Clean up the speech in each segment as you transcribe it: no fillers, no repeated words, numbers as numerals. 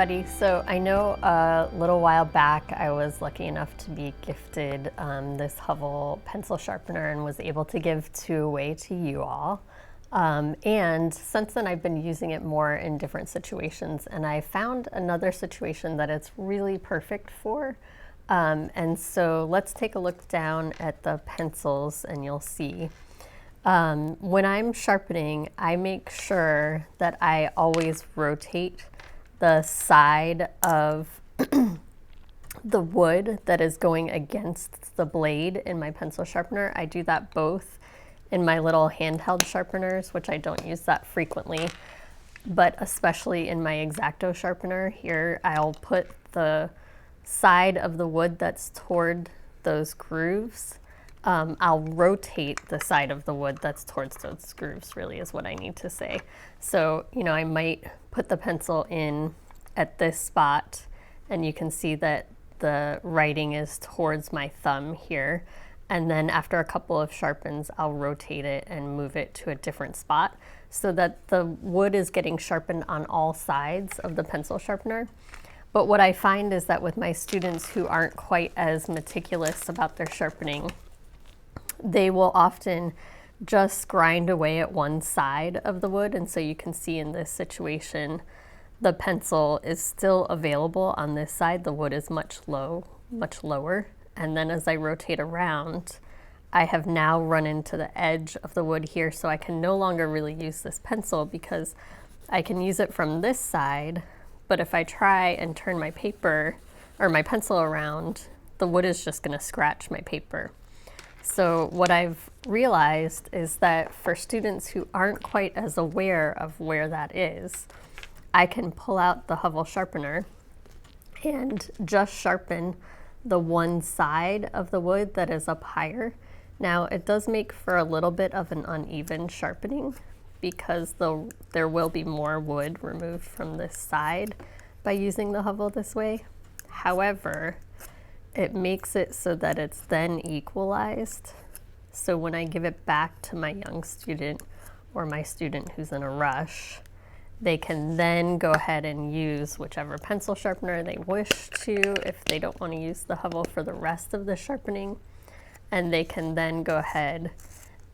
everybody. So I know a little while back I was lucky enough to be gifted this Høvel Pencil Sharpener and was able to give two away to you all. And since then I've been using it more in different situations, and I found another situation that it's really perfect for. And so let's take a look down at the pencils and you'll see. When I'm sharpening, I make sure that I always rotate the side of the wood that is going against the blade in my pencil sharpener. I do that both in my little handheld sharpeners, which I don't use that frequently, but especially in my X-Acto sharpener here, I'll put the side of the wood that's toward those grooves. I'll rotate the side of the wood that's towards those grooves, really is what I need to say. So, you know, I might put the pencil in at this spot, and you can see that the writing is towards my thumb here. And then after a couple of sharpens, I'll rotate it and move it to a different spot so that the wood is getting sharpened on all sides of the pencil sharpener. But what I find is that with my students who aren't quite as meticulous about their sharpening, they will often just grind away at one side of the wood. And so you can see in this situation, the pencil is still available on this side. The wood is much lower. And then as I rotate around, I have now run into the edge of the wood here. So I can no longer really use this pencil because I can use it from this side. But if I try and turn my paper or my pencil around, the wood is just going to scratch my paper. So what I've realized is that for students who aren't quite as aware of where that is, I can pull out the Høvel sharpener and just sharpen the one side of the wood that is up higher. Now it does make for a little bit of an uneven sharpening because there will be more wood removed from this side by using the Høvel this way. However, it makes it so that it's then equalized. So when I give it back to my young student or my student who's in a rush, they can then go ahead and use whichever pencil sharpener they wish to if they don't want to use the Høvel for the rest of the sharpening. And they can then go ahead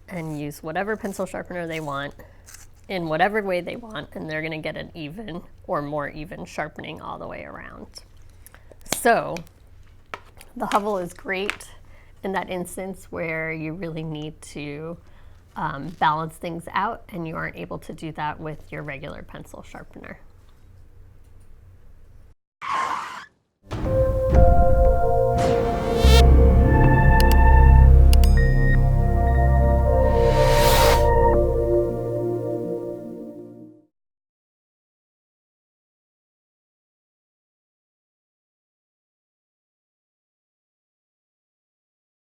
and use whatever pencil sharpener they want in whatever way they want, and they're going to get an even or more even sharpening all the way around. So the Høvel is great in that instance where you really need to balance things out and you aren't able to do that with your regular pencil sharpener.